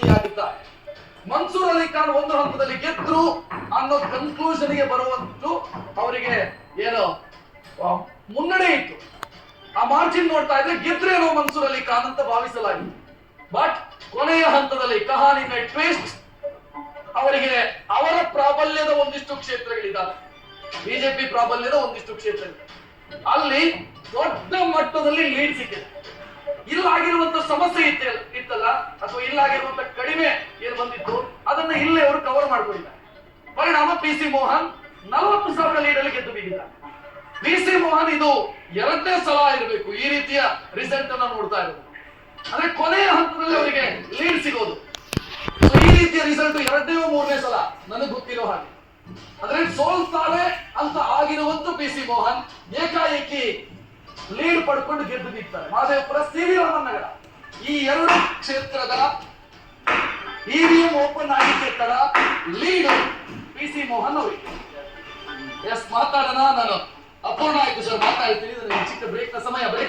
ಭಾಗಿಯಾಗಿದ್ದಾರೆ. ಮನ್ಸೂರ್ ಅಲಿ ಖಾನ್ ಒಂದು ಹಂತದಲ್ಲಿ ಗೆದ್ರು ಅನ್ನೋ ಕನ್ಕ್ಲೂಷನ್ಗೆ ಬರುವಂತೂ ಅವರಿಗೆ ಏನು ಮುನ್ನಡೆ ಇತ್ತು. ಆ ಮಾರ್ಜಿನ್ ನೋಡ್ತಾ ಇದ್ರೆ ಗೆದ್ರೇನೋ ಮನ್ಸೂರ್ ಅಲಿ ಖಾನ್ ಅಂತ ಭಾವಿಸಲಾಗಿತ್ತು. ಬಟ್ ಕೊನೆಯ ಹಂತದಲ್ಲಿ ಕಹಾನಿ ಮೇ ಟ್ವಿಸ್ಟ್. ಅವರಿಗೆ ಅವರ ಪ್ರಾಬಲ್ಯದ ಒಂದಿಷ್ಟು ಕ್ಷೇತ್ರಗಳಿದ್ದಾವೆ, ಬಿಜೆಪಿ ಪ್ರಾಬಲ್ಯದ ಒಂದಿಷ್ಟು ಕ್ಷೇತ್ರಗಳು, ಅಲ್ಲಿ ದೊಡ್ಡ ಮಟ್ಟದಲ್ಲಿ ಲೀಡ್ ಸಿಕ್ಕಿದೆ. ಇಲ್ಲಾಗಿರುವಂತ ಸಮಸ್ಯೆ ಇತ್ತಲ್ಲ ಅಥವಾ ಇಲ್ಲಾಗಿರುವಂತ ಕಡಿಮೆ ಏನು ಬಂದಿತ್ತು ಅದನ್ನ ಇಲ್ಲೇ ಅವರು ಕವರ್ ಮಾಡ್ಕೊಂಡಿದ್ದಾರೆ. ಪರಿಣಾಮ ಪಿ ಸಿ ಮೋಹನ್ 40,000 ಲೀಡಲ್ಲಿ ಗೆದ್ದು ಬಿದ್ದಿದ್ದಾರೆ. ಪಿ ಸಿ ಮೋಹನ್ ಇದು 2ನೇ ಸಲ ಇರಬೇಕು ಈ ರೀತಿಯ ರಿಸಲ್ಟ್ ಅನ್ನ ನೋಡ್ತಾ ಇರೋದು. ಅಂದ್ರೆ ಕೊನೆಯ ಹಂತದಲ್ಲಿ ಅವರಿಗೆ ಲೀಡ್ ಸಿಗೋದು. ಈ ರೀತಿಯ ರಿಸಲ್ಟ್ 2ನೇ 3ನೇ ಸಲ ನನಗೆ ಗೊತ್ತಿರೋ ಹಾಗೆ. ಅಂದ್ರೆ ಸೋಲ್ತಾರೆ ಅಂತ ಆಗಿರುವಂತ ಪಿ ಸಿ ಮೋಹನ್ ಏಕಾಏಕಿ ಲೀಡ್ ಪಡ್ಕೊಂಡು ಗೆದ್ದು ನಿಂತಾರೆ. ಮಹದೇವಪುರ, ಸಿ ವಿ ರಾಮನಗರ ಈ 2 ಕ್ಷೇತ್ರದ ಇವಿಎಂ ಓಪನ್ ಆಗಿದ್ದ ತರ ಲೀಡ್ ಪಿ ಸಿ ಮೋಹನ್ ಅವರಿಗೆ. ಎಸ್, ಮಾತಾಡೋಣ. ನಾನು ಅಪೂರ್ಣ ಆಯ್ತು ಸರ್, ಮಾತಾಡ್ತೀನಿ. ಚಿಕ್ಕ ಬ್ರೇಕ್ ನ ಸಮಯ. ಬ್ರೇಕ್